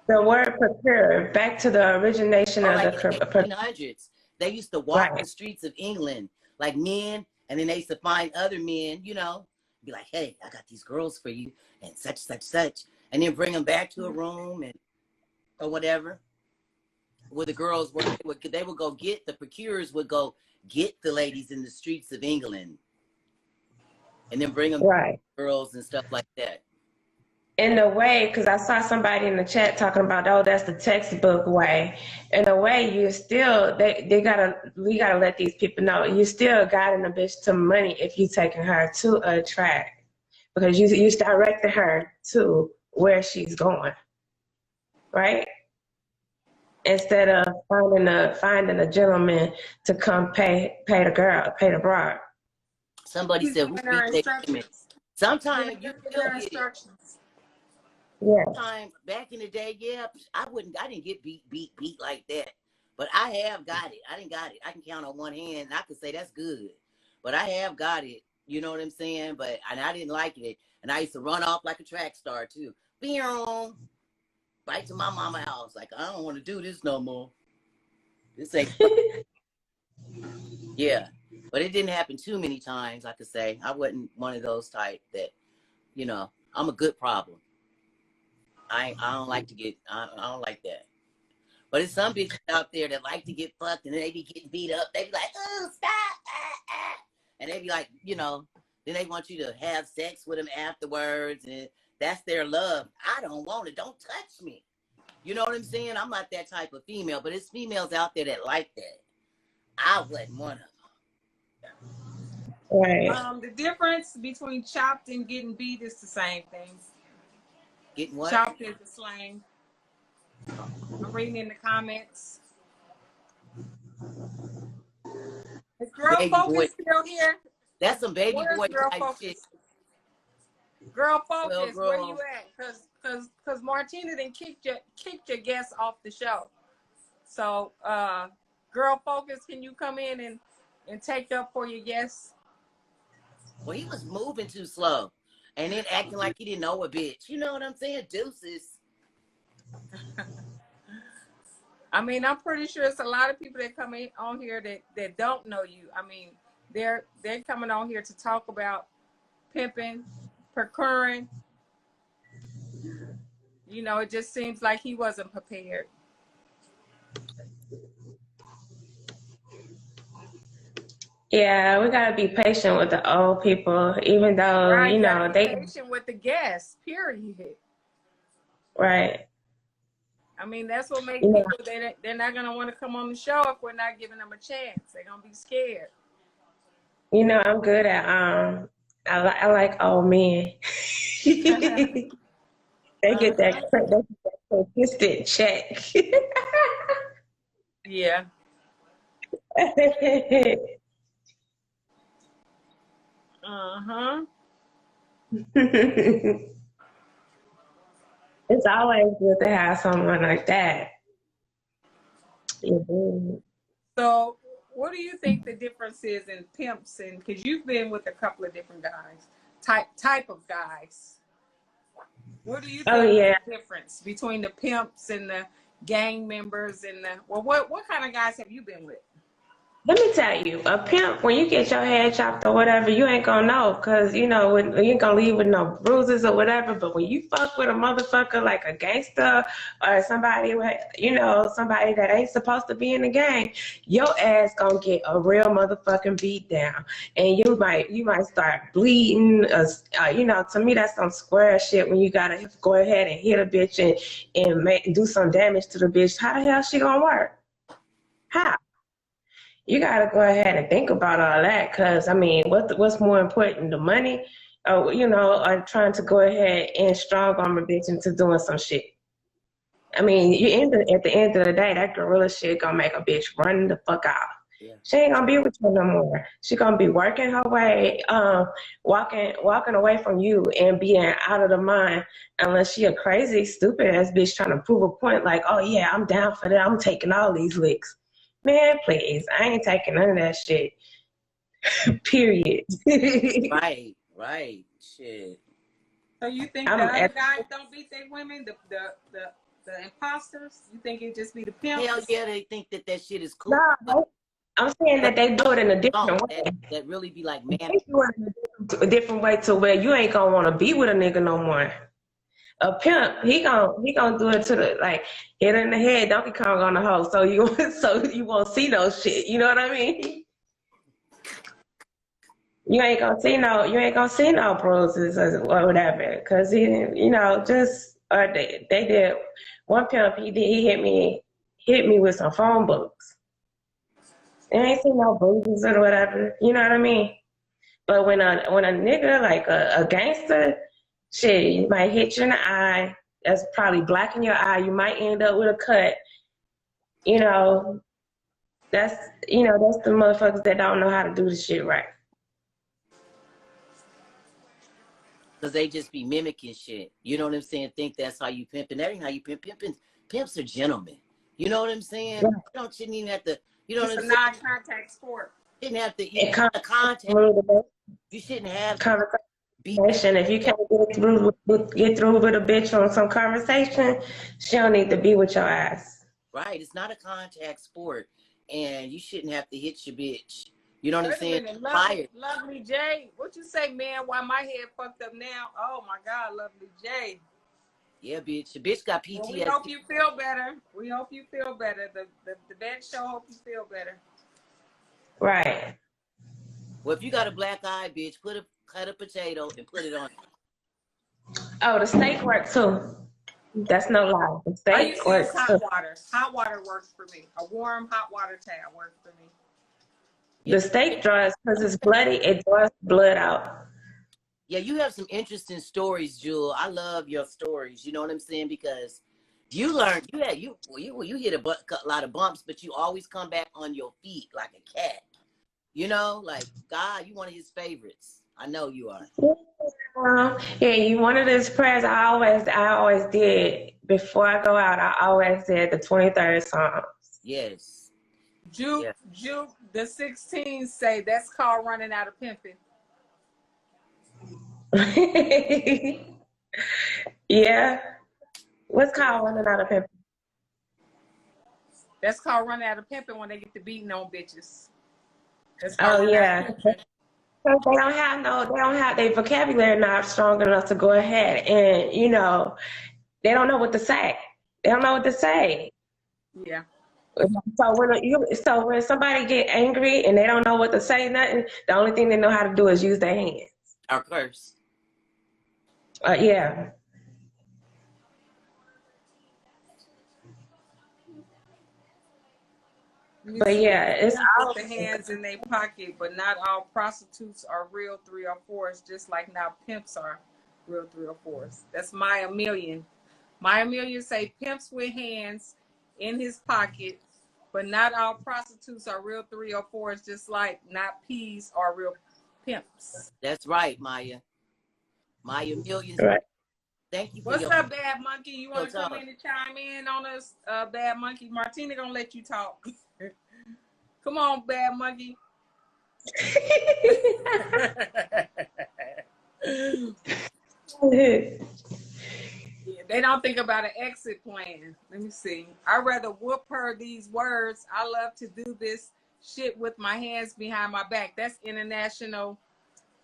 C: The word procure, back to the origination
B: Or
C: of
B: like in the
C: the
B: 1800s, they used to walk
C: right.
B: the streets of England like men, and then they used to find other men, you know, be like, hey, I got these girls for you, and such, and then bring them back to a room and or whatever. Where the girls were, they would go get, the procurers would go get the ladies in the streets of England and then bring them
C: Right.
B: girls and stuff like that.
C: In a way, because I saw somebody in the chat talking about, oh, that's the textbook way. In a way, you still, we gotta let these people know, you still guiding a bitch to money if you taking her to a track, because you directed her to where she's going, right? Instead of finding a gentleman to come pay the broad.
B: Somebody
A: He's
B: said, who
A: giving
B: beat
A: her
B: their women?
A: instructions.
B: Sometimes you
A: Giving
B: still
A: her
B: get it.
A: instructions.
C: Yeah.
B: Sometimes back in the day, yeah, I didn't get beat like that. But I have got it. I didn't got it. I can count on one hand, and I can say that's good. But I have got it. You know what I'm saying? And I didn't like it. And I used to run off like a track star too. Boom. Right to my mama house. Like, I don't want to do this no more. This ain't yeah. But it didn't happen too many times, I could say. I wasn't one of those type that, you know, I'm a good problem. I don't like to get, I don't like that. But it's some bitches out there that like to get fucked and they be getting beat up. They be like, oh, stop. And they be like, you know, then they want you to have sex with them afterwards. And that's their love. I don't want it. Don't touch me. You know what I'm saying? I'm not that type of female, but it's females out there that like that. I wasn't one of them.
C: Right.
A: The difference between chopped and getting beat is the same thing.
B: Getting what?
A: Chopped is the slang. I'm reading in the comments. Is Girl
B: Baby
A: Focus
B: boy.
A: still here?
B: That's some baby
A: Where's
B: boy
A: Girl
B: type
A: Focus?
B: shit.
A: Girl Focus,
B: Well,
A: where you at? Cause Martina done kicked your guest off the show. So Girl Focus, can you come in and take up for your guest?
B: Well, he was moving too slow. And then acting like he didn't know a bitch. You know what I'm saying? Deuces.
A: I mean, I'm pretty sure it's a lot of people that come in on here that don't know you. I mean, they're coming on here to talk about pimping, procuring. You know, it just seems like he wasn't prepared.
C: Yeah, we gotta be patient with the old people, even though,
A: Right,
C: you
A: you gotta
C: know,
A: be
C: they
A: patient with the guests, period.
C: right.
A: I mean, that's what makes
C: You know,
A: people, they're not going to want to come on the show if we're not giving them a chance. They're going to be scared.
C: I'm good at I like old men. They get that consistent check.
A: Yeah. Uh-huh.
C: It's always good to have someone like that. Mm-hmm.
A: So what do you think the difference is in pimps? And because you've been with a couple of different guys, type of guys. What do you think is the difference between the pimps and the gang members and what kind of guys have you been with?
C: Let me tell you, a pimp, when you get your head chopped or whatever, you ain't gonna know, because, you ain't gonna leave with no bruises or whatever. But when you fuck with a motherfucker like a gangster or somebody, somebody that ain't supposed to be in the gang, your ass gonna get a real motherfucking beat down. And you might start bleeding. To me, that's some square shit when you gotta go ahead and hit a bitch and do some damage to the bitch. How the hell she gonna work? How? You got to go ahead and think about all that, because, I mean, what's more important, the money, or trying to go ahead and strong arm a bitch into doing some shit? I mean, at the end of the day, that gorilla shit gonna make a bitch run the fuck out.
B: Yeah.
C: She ain't gonna be with you no more. She gonna be working her way, walking away from you and being out of the mind unless she a crazy, stupid ass bitch trying to prove a point like, oh yeah, I'm down for that. I'm taking all these licks. Man, please. I ain't taking none of that shit. Period.
B: Right, right. Shit.
A: So you think the
C: I'm
A: other
C: at,
A: guys don't beat their women? The imposters? You think it just be the
B: Hell
A: pimps?
B: yeah, they think that shit is cool.
C: no, I'm saying that they do it in a
B: Don't.
C: different way.
B: That really be like,
C: They
B: man,
C: do it in a different way to where you ain't gonna want to be with a nigga no more. A pimp, he gonna do it to the like hit in the head, Donkey Kong on the hoe. So you so you won't see no shit. You know what I mean? You ain't gonna see no bruises or whatever, cause just or they did one pimp he hit me with some phone books. I ain't seen no bruises or whatever. You know what I mean? But when a nigga like a gangster, shit, you might hit you in the eye. That's probably black in your eye. You might end up with a cut. You know, that's the motherfuckers that don't know how to do the shit right.
B: because they just be mimicking shit. You know what I'm saying? Think that's how you pimp, and that ain't how you pimp. Pimps are gentlemen. You know what I'm saying?
C: Yeah.
B: You shouldn't even have to. You know
A: It's
B: what I'm
A: a
B: saying?
A: non-contact sport.
B: Shouldn't have to.
C: It
B: A contact. You shouldn't have to be
C: conversation. If you can't get through with a bitch on some conversation, she don't need to be with your ass.
B: right. It's not a contact sport, and you shouldn't have to hit your bitch. You know what I'm
A: Wait a
B: saying?
A: minute,
B: Fire.
A: lovely J. What you say, man? Why my head fucked up now? Oh my God, lovely J.
B: Yeah, bitch. The bitch got
A: Well, we
B: PTSD.
A: hope you feel better. We hope you feel better. The vet show hope you feel better.
C: Right.
B: Well, if you got a black eye, bitch, cut a potato and put it on.
C: Oh, the steak works too. That's no lie. The
A: I used
C: steak
A: to use
C: works too.
A: hot water. Hot water works for me. A warm hot water towel works for me.
B: Yeah,
C: The steak draws because it's bloody. It draws blood out.
B: yeah, you have some interesting stories, Jewel. I love your stories. You know what I'm saying? Because you learn, you hit a lot of bumps, but you always come back on your feet like a cat. You know, like God, you one of his favorites. I know you are.
C: Yeah, you one of those prayers I always did before I go out. I always did the 23rd Psalm.
B: Yes.
A: Juke, the 16 say that's called running out of pimping.
C: Yeah. What's called running out of pimp?
A: That's called running out of pimping when they get to beating on bitches. That's called
C: Oh
A: running out
C: yeah.
A: of pimping.
C: They don't have their vocabulary not strong enough to go ahead and they don't know what to say. They don't know what to say.
A: Yeah.
C: So when somebody get angry and they don't know what to say, nothing, the only thing they know how to do is use their hands.
B: Our curse.
C: Yeah. But yeah, it's
A: Put
C: all
A: the hands in their pocket, but not all prostitutes are real 304s, just like now pimps are real 304s. That's Maya Million. Maya Million say pimps with hands in his pocket, but not all prostitutes are real 304s, just like not peas are real pimps.
B: That's right, Maya. Maya Millions.
C: right.
B: Thank you for
A: What's
B: your
A: up, Bad Monkey? You want to come
B: talk.
A: in and chime in on us, Bad Monkey? Martina gonna let you talk. Come on, Bad Monkey. Yeah, they don't think about an exit plan. Let me see. I'd rather whoop her these words. I love to do this shit with my hands behind my back. That's international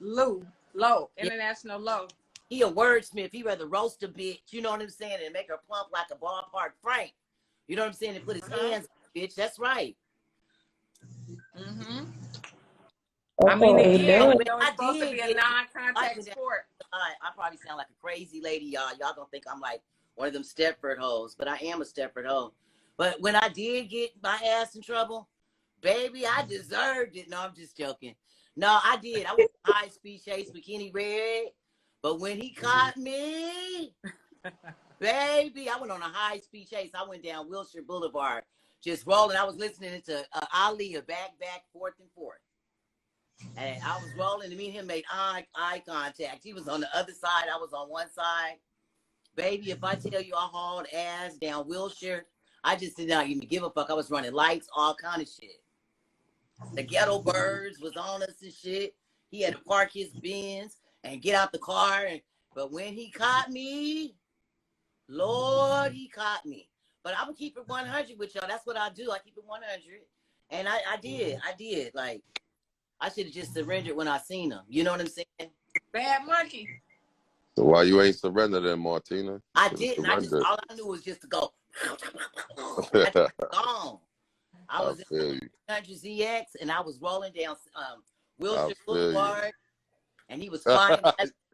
A: low.
B: Yeah.
A: International low.
B: He a wordsmith. He rather roast a bitch, you know what I'm saying, and make her plump like a ballpark Frank. You know what I'm saying? And put his hands on the bitch. That's right.
A: Mm-hmm. I
C: That's
A: mean,
C: what we
A: again,
C: doing.
A: you know, it's
B: I
A: supposed to
B: did
A: be a
B: get
A: non-contact sport.
B: I probably sound like a crazy lady, y'all. Y'all gonna think I'm like one of them Stepford hoes, but I am a Stepford hoe. But when I did get my ass in trouble, baby, I deserved it. No, I'm just joking. No, I did. I was in high speed chase with Kenny Red, but when he caught me, baby, I went on a high speed chase. I went down Wilshire Boulevard. just rolling. I was listening to Ali, back, forth and forth. And I was rolling, and me and him made eye contact. He was on the other side. I was on one side. Baby, if I tell you I hauled ass down Wilshire, I just did not even give a fuck. I was running lights, all kind of shit. The ghetto birds was on us and shit. He had to park his Benz and get out the car. But when he caught me, Lord, he caught me. But I would keep it 100 with y'all. That's what I do. I keep it 100. And I did. Like, I should have just surrendered when I seen him. You know what I'm saying?
A: Bad monkey.
E: So why you ain't surrendered then, Martina?
B: I didn't. All I knew was just to go. I just gone. I was in 100 ZX and I was rolling down Wilshire Boulevard, and he was flying.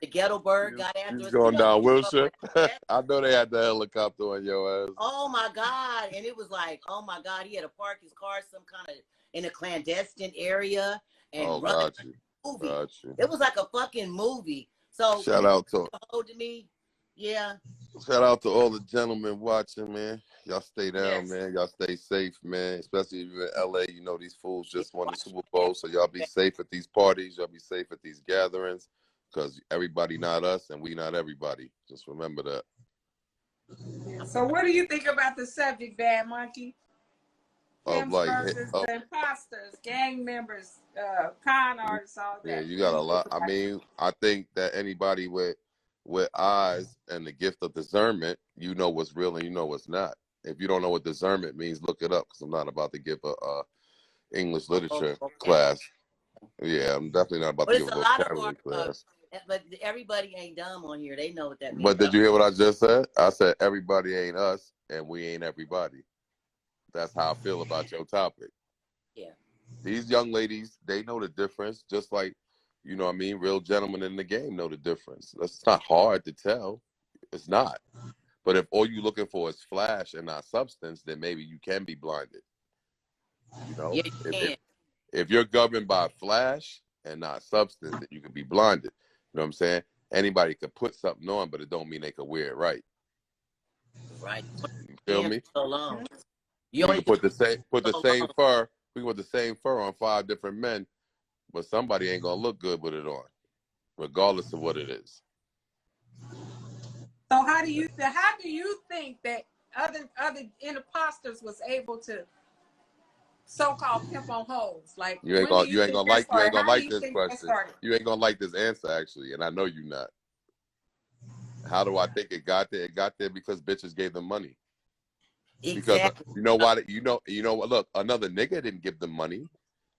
B: The ghetto bird got after us.
E: He's going down Wilshire. I know they had the helicopter on your ass.
B: Oh my God. And it was like, oh my God, he had to park his car some kind of in a clandestine area and run a movie. Got you. It was like a fucking movie. So
E: shout out to
B: me. Yeah.
E: Shout out to all the gentlemen watching, man. Y'all stay down, man. Y'all stay safe, man. Especially if you're in LA, you know these fools just won the Super Bowl, so y'all be safe at these parties. Y'all be safe at these gatherings, because everybody not us and we not everybody. Just remember that.
A: So what do you think about the subject, Bad Monkey? Pimps versus the imposters, gang members, con artists, all that.
E: Yeah, you got a lot. I mean, I think that anybody with eyes and the gift of discernment, you know what's real and you know what's not. If you don't know what discernment means, look it up, because I'm not about to give a English literature class. Yeah, I'm definitely not about to give a vocabulary class.
B: But everybody ain't dumb on here. They know what that means.
E: But did you hear what I just said? I said everybody ain't us and we ain't everybody. That's how I feel about your topic.
B: Yeah.
E: These young ladies, they know the difference, just like, you know what I mean, real gentlemen in the game know the difference. It's not hard to tell. It's not. But if all you're looking for is flash and not substance, then maybe you can be blinded. You know?
B: Yeah,
E: if you're governed by flash and not substance, then you can be blinded. You know what I'm saying? Anybody could put something on, but it don't mean they could wear it right.
B: Right.
E: You feel me?
B: So long.
E: You can put the same fur. We can put the same fur on 5 different men, but somebody ain't gonna look good with it on, regardless of what it is.
A: So how do you think that other imposters was able to so-called pimp on hoes? Like,
E: you ain't gonna like this question. You ain't gonna like this answer, actually, and I know you not. How do I think it got there? It got there because bitches gave them money.
B: Exactly.
E: Because you know why? You know what? Look, another nigga didn't give them money.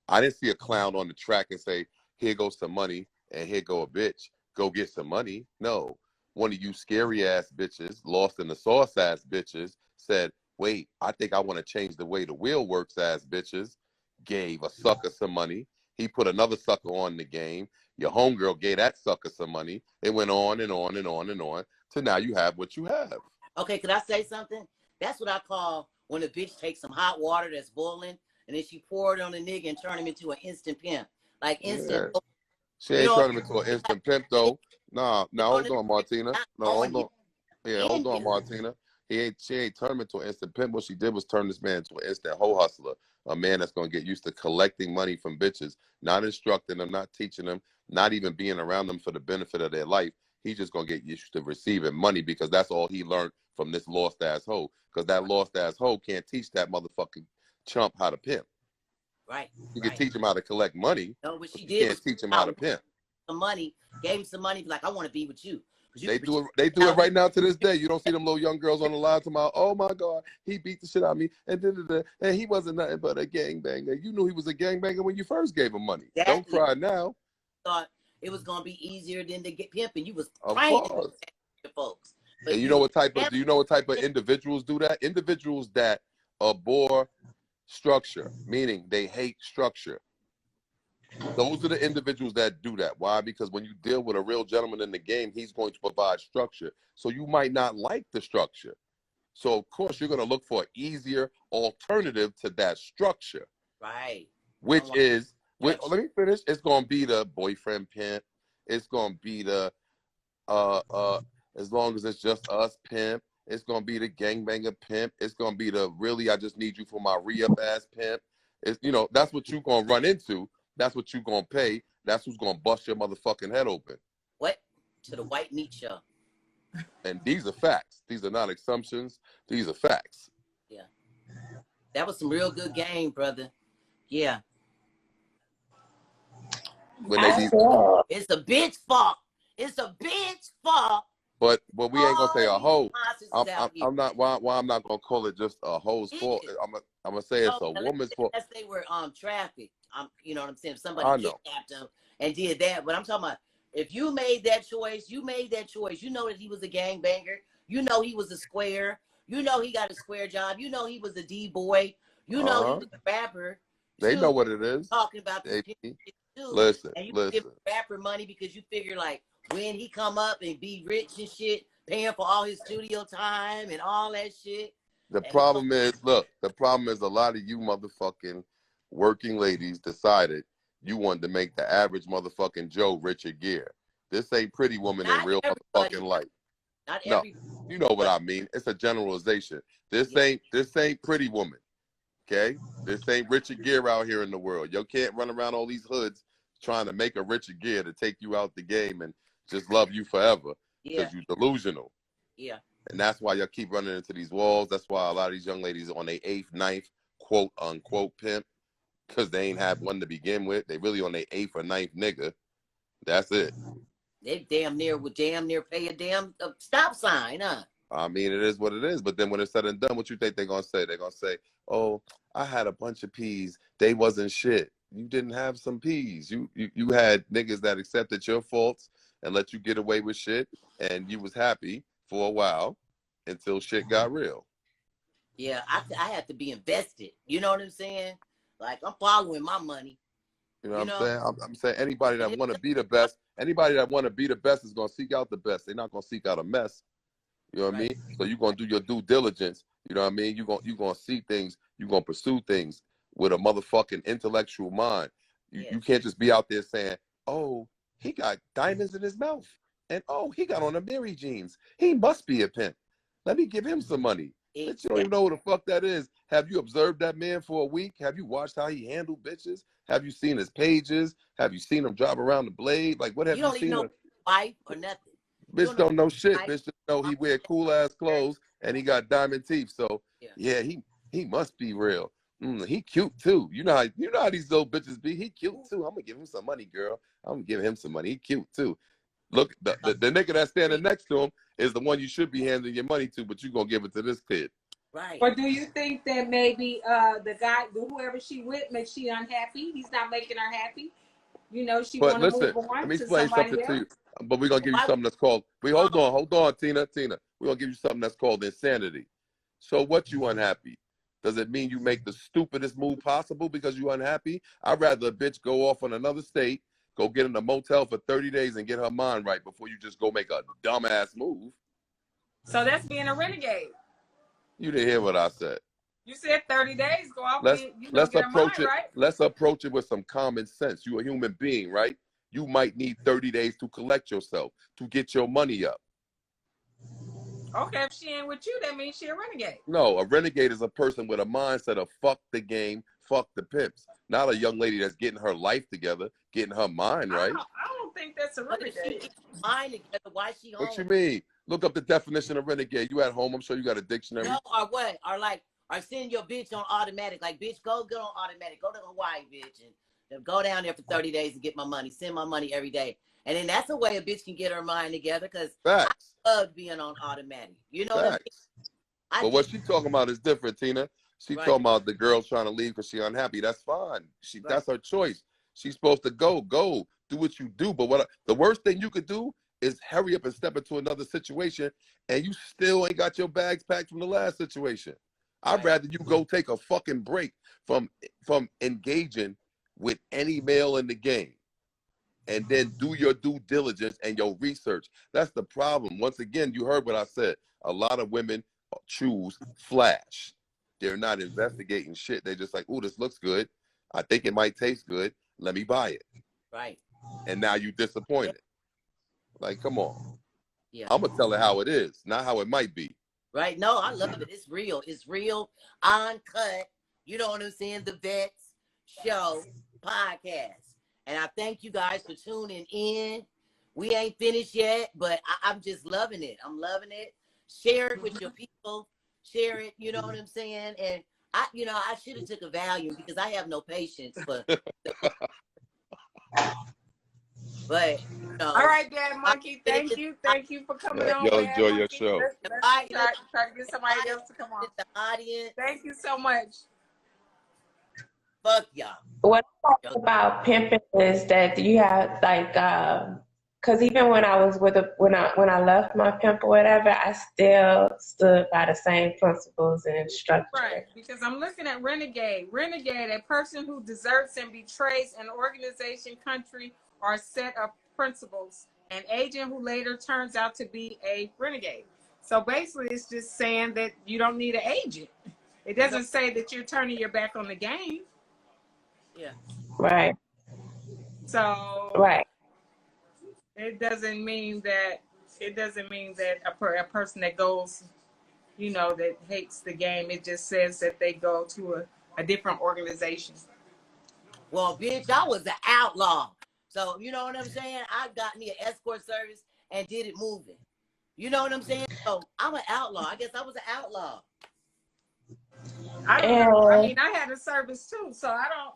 E: I didn't see a clown on the track and say, "Here goes some money, and here go a bitch. Go get some money." No, one of you scary ass bitches, lost in the sauce ass bitches, said, "Wait, I think I want to change the way the wheel works." Ass bitches gave a sucker some money. He put another sucker on the game. Your homegirl gave that sucker some money. It went on and on and on and on till now you have what you have.
B: Okay, could I say something? That's what I call when a bitch takes some hot water that's boiling and then she pour it on a nigga and turn him into an instant pimp. Like instant.
E: Yeah. She ain't turning him into an instant pimp though. Nah, hold on, Martina. No, hold on. Yeah, hold on, Martina. She ain't turned him into an instant pimp. What she did was turn this man into an instant hoe hustler. A man that's gonna get used to collecting money from bitches, not instructing them, not teaching them, not even being around them for the benefit of their life. He's just gonna get used to receiving money because that's all he learned from this lost ass hoe. Because that lost ass hoe can't teach that motherfucking chump how to pimp.
B: Right.
E: You can teach him how to collect money.
B: No, what she did
E: was teach him how to pimp.
B: Some money, gave him some money, like, I want to be with you.
E: They do it right now to this day. You don't see them little young girls on the line tomorrow. Oh my God, he beat the shit out of me, and he wasn't nothing but a gangbanger. You knew he was a gangbanger when you first gave him money. Exactly. Don't cry now.
B: Thought it was gonna be easier than to get pimping. You was
E: praying
B: to folks. But
E: and you know what type of individuals do that? Individuals that abhor structure, meaning they hate structure. Those are the individuals that do that. Why? Because when you deal with a real gentleman in the game, he's going to provide structure. So you might not like the structure. So, of course, you're going to look for an easier alternative to that structure.
B: Right.
E: Let me finish. It's going to be the boyfriend pimp. It's going to be the, as long as it's just us pimp. It's gonna be the gangbanger pimp. It's gonna be the really I just need you for my re-up ass pimp. It's that's what you gonna run into. That's what you gonna pay. That's who's gonna bust your motherfucking head open.
B: What? To the white meat show.
E: And these are facts. These are not assumptions. These are facts.
B: Yeah. That was some real good game, brother. Yeah.
E: When they be,
B: it's a bitch fault. It's a bitch fault.
E: but we ain't gonna say a hoe. I'm not why I'm not gonna call it just a hoe's fault. I'm gonna say it's a woman's fault.
B: Unless they were trafficked. You know what I'm saying? If somebody kidnapped them and did that. But I'm talking about if you made that choice, you made that choice. You know that he was a gangbanger. You know he was a square. You know he got a square job. You know he was a D-boy. You know he was a rapper.
E: They know what it is.
B: Talking about this too.
E: Listen,
B: and you give rapper money because you figure like when he come up and be rich and shit, paying for all his studio time and all that shit.
E: The problem is, look, the problem is a lot of you motherfucking working ladies decided you wanted to make the average motherfucking Joe Richard Gere. This ain't Pretty Woman in real motherfucking life.
B: Not every.
E: You know what I mean. It's a generalization. This ain't Pretty Woman. Okay? This ain't Richard Gere out here in the world. You can't run around all these hoods trying to make a Richard Gere to take you out the game and just love you forever because you're delusional.
B: Yeah.
E: And that's why y'all keep running into these walls. That's why a lot of these young ladies on their 8th, 9th, quote unquote pimp, because they ain't have one to begin with. They really on their 8th or 9th nigga. That's it.
B: They damn near pay a damn stop sign, huh?
E: I mean, it is what it is. But then when it's said and done, what you think they're going to say? They're going to say, oh, I had a bunch of P's. They wasn't shit. You didn't have some P's. You had niggas that accepted your faults and let you get away with shit. And you was happy for a while until shit got real.
B: Yeah, I have to be invested. You know what I'm saying? Like, I'm following my money.
E: You know what I'm saying? I'm saying anybody that want to be the best, is going to seek out the best. They're not going to seek out a mess. You know what I mean? So you're going to do your due diligence. You know what I mean? You're going to see things. You're going to pursue things with a motherfucking intellectual mind. You can't just be out there saying, oh, he got diamonds in his mouth. And, oh, he got on the Mary jeans. He must be a pimp. Let me give him some money. Bitch, you don't even know who the fuck that is. Have you observed that man for a week? Have you watched how he handled bitches? Have you seen his pages? Have you seen him drive around the blade? Like, what have you seen?
B: You don't even know wife or nothing.
E: Bitch don't know shit. Bitch just know he wear cool ass clothes and he got diamond teeth. So yeah, he must be real. He cute too. You know how these little bitches be. He cute too. I'm gonna give him some money, girl. I'm gonna give him some money. He cute too. Look, the nigga that's standing next to him is the one you should be handing your money to, but you gonna give it to this kid.
B: Right.
A: Or do you think that maybe the guy, whoever she with, makes she unhappy? He's not making her happy. You know, she want to move on.
E: Let me explain something to you. But we're gonna give you something that's called. Hold on, Tina. We're gonna give you something that's called insanity. So what, you unhappy? Does it mean you make the stupidest move possible because you unhappy? I'd rather a bitch go off on another state, go get in a motel for 30 days and get her mind right before you just go make a dumbass move.
A: So that's being a renegade.
E: You didn't hear what I said.
A: You said 30 days, go off
E: let's approach it. Right? Let's approach it with some common sense. You're a human being, right? You might need 30 days to collect yourself, to get your money up.
A: Okay, if she ain't with you, that means she a renegade.
E: No, a renegade is a person with a mindset of fuck the game, fuck the pimps. Not a young lady that's getting her life together, getting her mind right.
A: I don't think that's a renegade.
B: Mind together, why she home?
E: What you mean? Look up the definition of renegade. You at home? I'm sure you got a dictionary.
B: No, or what? Or send your bitch on automatic. Like, bitch, go on automatic. Go to Hawaii, bitch, and go down there for 30 days and get my money. Send my money every day. And then that's a way a bitch can get her mind together, because I love being on automatic. You know what I mean?
E: But what she talking about is different, Tina. She talking about the girl trying to leave because she unhappy. That's fine. That's her choice. She's supposed to go, do what you do. But the worst thing you could do is hurry up and step into another situation, and you still ain't got your bags packed from the last situation. I'd rather you go take a fucking break from engaging with any male in the game, and then do your due diligence and your research. That's the problem. Once again, you heard what I said. A lot of women choose flash. They're not investigating shit. They're just like, ooh, this looks good. I think it might taste good. Let me buy it.
B: Right.
E: And now you disappointed. Like, come on.
B: Yeah.
E: I'm going to tell it how it is, not how it might be.
B: Right? No, I love it. It's real. It's real, uncut. You know what I'm saying? The Vets Show podcast. And I thank you guys for tuning in. We ain't finished yet, but I'm just loving it. I'm loving it. Share it with your people. Share it. You know what I'm saying? And I should have took a Valium because I have no patience for. But
A: all right, Dad Monkey. Thank you for coming on.
E: Y'all
A: Dad
E: enjoy your
A: Monkey.
E: show.
A: Let's try to get somebody else to come on.
B: The audience.
A: Thank you so much.
B: Fuck y'all.
C: What I like about pimping is that you have like, because even when I was when I left my pimp or whatever, I still stood by the same principles and structure.
A: Right, because I'm looking at renegade. Renegade, a person who deserts and betrays an organization, country, or set of principles. An agent who later turns out to be a renegade. So basically, it's just saying that you don't need an agent. It doesn't say that you're turning your back on the game.
B: Yeah.
C: Right.
A: So.
C: Right.
A: It doesn't mean that a person that goes, that hates the game. It just says that they go to a different organization.
B: Well, bitch, I was an outlaw. So, you know what I'm saying? I got me an escort service and did it moving. You know what I'm saying? So, I'm an outlaw. I guess I was an outlaw.
A: I don't know. I mean, I had a service too. So, I don't.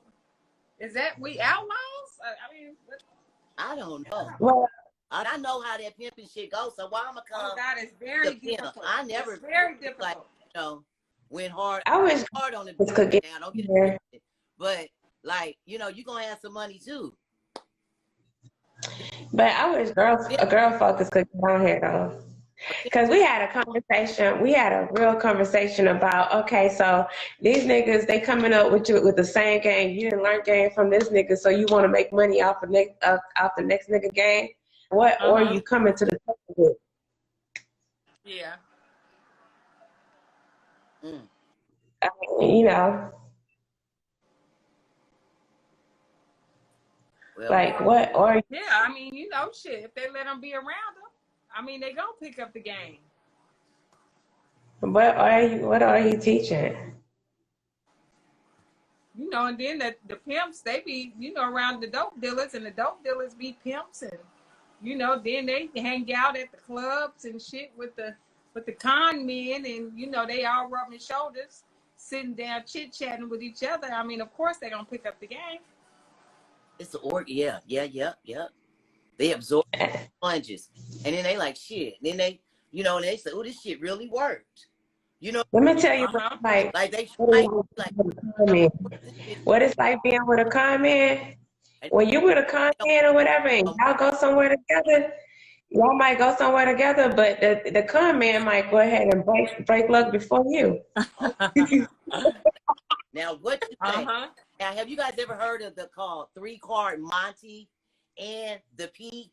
A: Is that we outlaws? I mean,
B: I don't know.
C: Well,
B: I know how that pimping shit goes. So, why am I come?
A: Oh, God, it's very difficult.
B: I never.
A: It's very difficult.
B: Like, went hard.
C: I wish
B: hard on the
C: this could get
B: now. Don't get
C: here.
B: it. But, like, you're going to have some money too.
C: But I wish a girl focus could get on here though. Because we had a real conversation about, okay, so these niggas, they coming up with you with the same game. You didn't learn game from this nigga, so you want to make money off the next nigga game. What or you coming to the table with?
A: Yeah.
C: I mean,
B: Well,
C: like what or
A: yeah, I mean, shit. If they let them be around them, I mean, they gonna pick up the game.
C: what are you teaching?
A: And then the pimps, they be, around the dope dealers, and the dope dealers be pimps, and then they hang out at the clubs and shit with the con men, and they all rubbing shoulders, sitting down chit chatting with each other. I mean, of course they gonna pick up the game.
B: it's the org. Yeah. They absorb sponges, and then they like shit. Then they, and they say, "Oh, this shit really worked."
C: Let me tell you, like
B: they
C: what it's like being with a con man. When you with a con man or whatever, and y'all go somewhere together, y'all might go somewhere together, but the con man might go ahead and break luck before you.
B: Now, what you think? Now, have you guys ever heard of the call 3-card Monty and the P?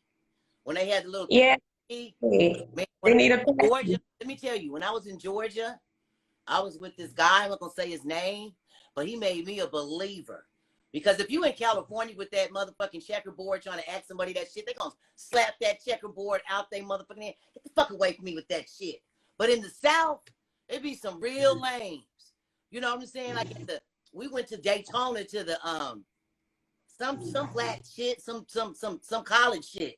B: When they had the little P? Man,
C: they need a
B: Georgia. Let me tell you, when I was in Georgia, I was with this guy. I'm not gonna say his name, but he made me a believer. Because if you in California with that motherfucking checkerboard trying to ask somebody that shit, they gonna slap that checkerboard out they motherfucking hand. Get the fuck away from me with that shit. But in the South, it be some real lames. You know what I'm saying? Like we went to Daytona to the some black shit, some college shit.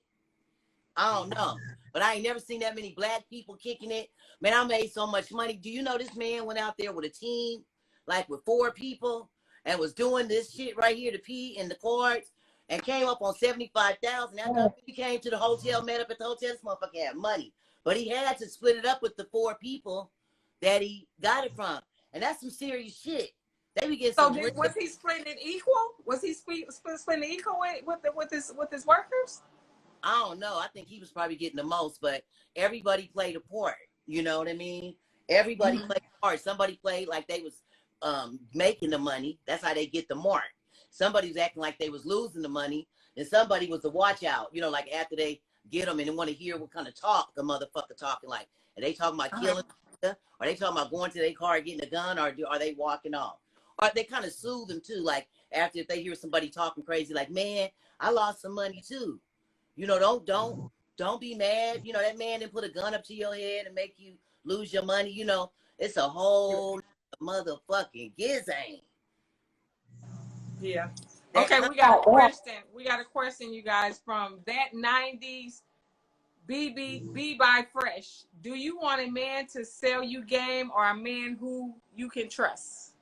B: I don't know. But I ain't never seen that many black people kicking it. Man, I made so much money. Do you know this man went out there with a team, like with 4 people, and was doing this shit right here, the P and the cards, and came up on $75,000. After he came to the hotel, met up at the hotel, this motherfucker had money. But he had to split it up with the 4 people that he got it from. And that's some serious shit. They be getting some.
A: So was he splitting it equal? Was he splitting it equal with his workers?
B: I don't know. I think he was probably getting the most, but everybody played a part. You know what I mean? Everybody played a part. Somebody played like they was making the money. That's how they get the mark. Somebody was acting like they was losing the money, and somebody was a watch out. Like after they get them and they want to hear what kind of talk the motherfucker talking like. Are they talking about killing? Are they talking about going to their car, getting a gun, or are they walking off? Or they kind of soothe them too. Like after if they hear somebody talking crazy, like, man, I lost some money too. Don't be mad. That man didn't put a gun up to your head and make you lose your money. You know, it's a whole motherfucking gizang.
A: Yeah. Okay, we got a question. We got a question, you guys, from that 90s be by Fresh. Do you want a man to sell you game or a man who you can trust?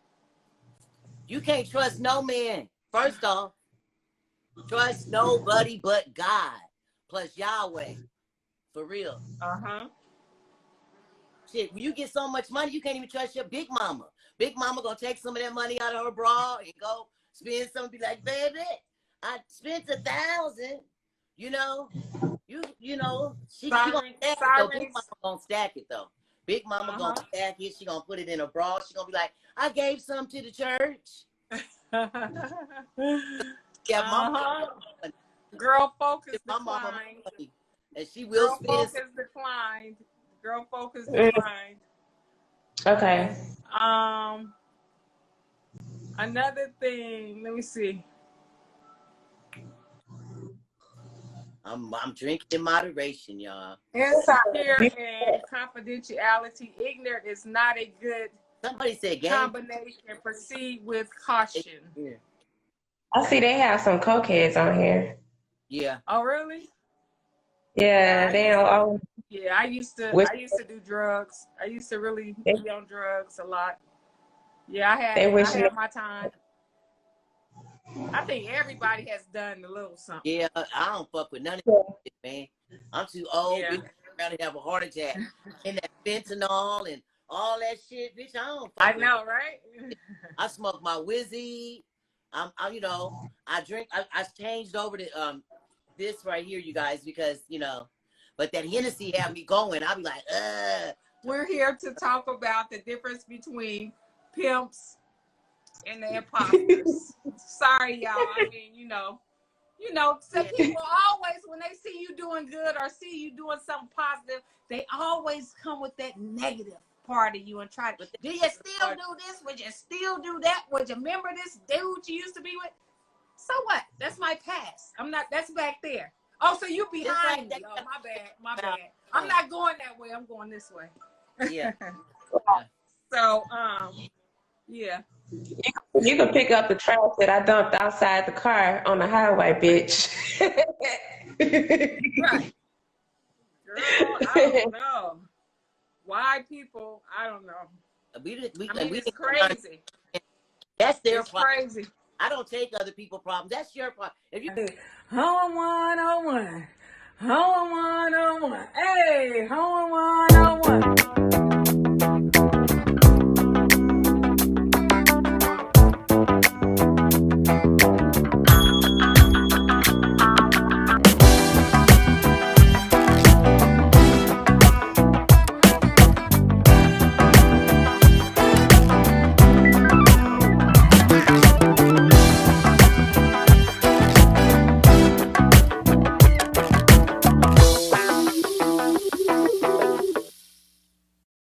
B: You can't trust no man. First off, trust nobody but God plus Yahweh. For real. Shit, when you get so much money, you can't even trust your big mama. Big mama gonna take some of that money out of her bra and go spend some and be like, baby, I spent $1,000. You know, you know, she gonna stack it though. Big mama gonna stack it though. Big mama gonna stack it. She gonna put it in a bra. She gonna be like, I gave some to the church. Yeah, mama.
A: Girl focus declined.
B: And she will spend.
A: Girl focus declined. Girl focus declined.
C: Okay.
A: Another thing. Let me see.
B: I'm drinking in moderation, y'all.
A: Insecure and confidentiality. Ignorant is not a good combination. Proceed with caution.
B: Yeah.
C: I see they have some cokeheads on here.
B: Yeah.
A: Oh, really?
C: Yeah, they don't.
A: Yeah, I used to do drugs. I used to really be on drugs a lot. Yeah, I had my time. I think everybody has done a little something.
B: Yeah, I don't fuck with none of that, man. I'm too old.
A: Yeah.
B: Bitch, I'm about to have a heart attack. And that fentanyl and all that shit, bitch. I don't.
A: I know, right?
B: I smoke my Wizzy. I'm you know, I drink. I changed over to this right here, you guys, because you know, but that Hennessy had me going. I'll be like,
A: We're here to talk about the difference between pimps and the imposters. Sorry, y'all. I mean, you know, some people always, when they see you doing good or see you doing something positive, they always come with that negative part of you and try to, do you still do this? Would you still do that? Would you remember this dude you used to be with? So what? That's my past. I'm not, that's back there. Oh, so you behind me. Oh, my bad. I'm not going that way. I'm going this way.
B: yeah.
A: So, yeah.
C: You can pick up the trash that I dumped outside the car on the highway, bitch.
A: Right. Girl, I don't know. Why people, I don't know. It's crazy.
B: That's their
A: it's
B: problem.
A: Crazy.
B: I don't take other people's problems. That's your problem. If you
A: home 101. Home 101. Hey, home 101.